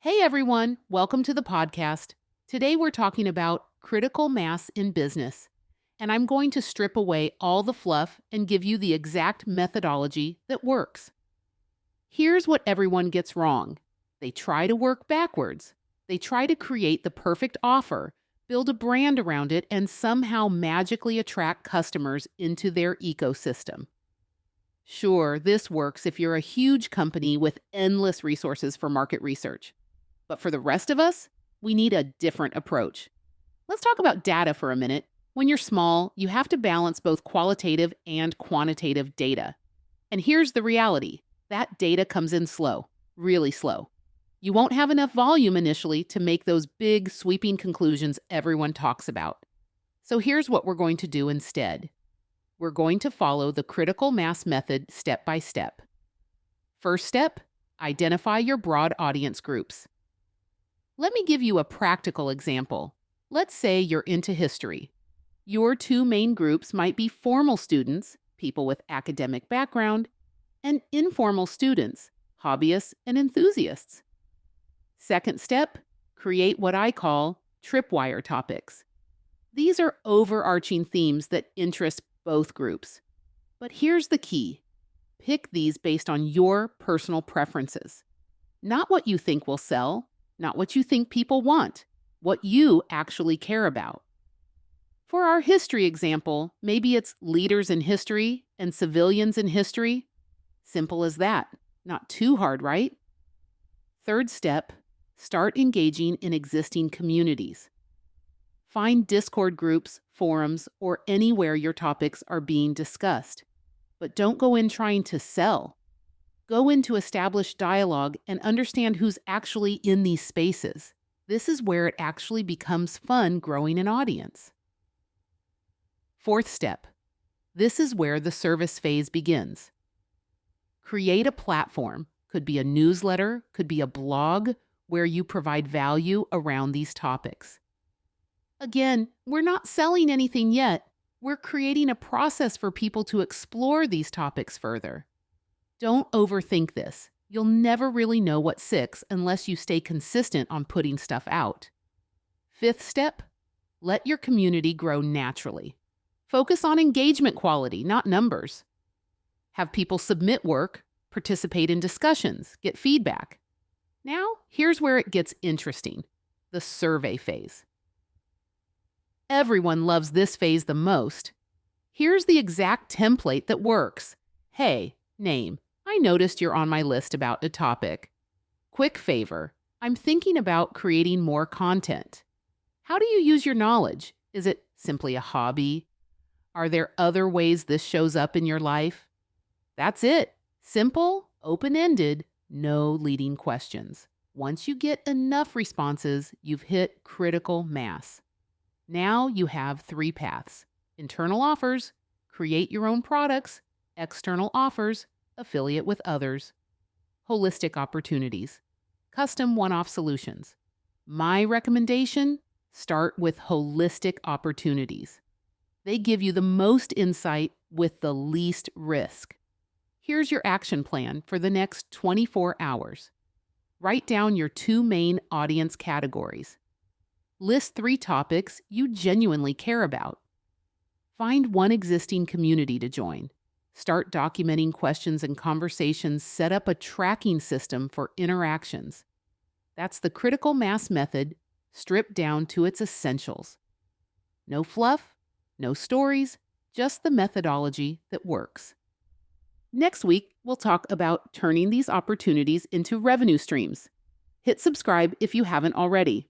Hey everyone, welcome to the podcast. Today we're talking about critical mass in business, and I'm going to strip away all the fluff and give you the exact methodology that works. Here's what everyone gets wrong. They try to work backwards. They try to create the perfect offer, build a brand around it, and somehow magically attract customers into their ecosystem. Sure, this works if you're a huge company with endless resources for market research. But for the rest of us, we need a different approach. Let's talk about data for a minute. When you're small, you have to balance both qualitative and quantitative data. And here's the reality. That data comes in slow, really slow. You won't have enough volume initially to make those big, sweeping conclusions everyone talks about. So here's what we're going to do instead. We're going to follow the critical mass method step by step. First step, identify your broad audience groups. Let me give you a practical example. Let's say you're into history. Your two main groups might be formal students, people with academic background, and informal students, hobbyists and enthusiasts. Second step, create what I call tripwire topics. These are overarching themes that interest both groups. But here's the key. Pick these based on your personal preferences. Not what you think will sell, not what you think people want, what you actually care about. For our history example, maybe it's leaders in history and civilians in history. Simple as that. Not too hard, right? Third step, start engaging in existing communities. Find Discord groups, forums, or anywhere your topics are being discussed. But don't go in trying to sell. Go into established dialogue and understand who's actually in these spaces. This is where it actually becomes fun growing an audience. Fourth step. This is where the service phase begins. Create a platform. Could be a newsletter, could be a blog, where you provide value around these topics. Again, we're not selling anything yet. We're creating a process for people to explore these topics further. Don't overthink this. You'll never really know what sticks unless you stay consistent on putting stuff out. Fifth step, let your community grow naturally. Focus on engagement quality, not numbers. Have people submit work, participate in discussions, get feedback. Now, here's where it gets interesting, the survey phase. Everyone loves this phase the most. Here's the exact template that works. Hey, name. I noticed you're on my list about a topic. Quick favor. I'm thinking about creating more content. How do you use your knowledge? Is it simply a hobby? Are there other ways this shows up in your life? That's it. Simple, open-ended, no leading questions. Once you get enough responses, you've hit critical mass. Now you have 3 paths. Internal offers, create your own products, external offers, affiliate with others, holistic opportunities, custom one-off solutions. My recommendation, start with holistic opportunities. They give you the most insight with the least risk. Here's your action plan for the next 24 hours. Write down your 2 main audience categories. List 3 topics you genuinely care about. Find one existing community to join. Start documenting questions and conversations. Set up a tracking system for interactions. That's the critical mass method, stripped down to its essentials. No fluff, no stories, just the methodology that works. Next week, we'll talk about turning these opportunities into revenue streams. Hit subscribe if you haven't already.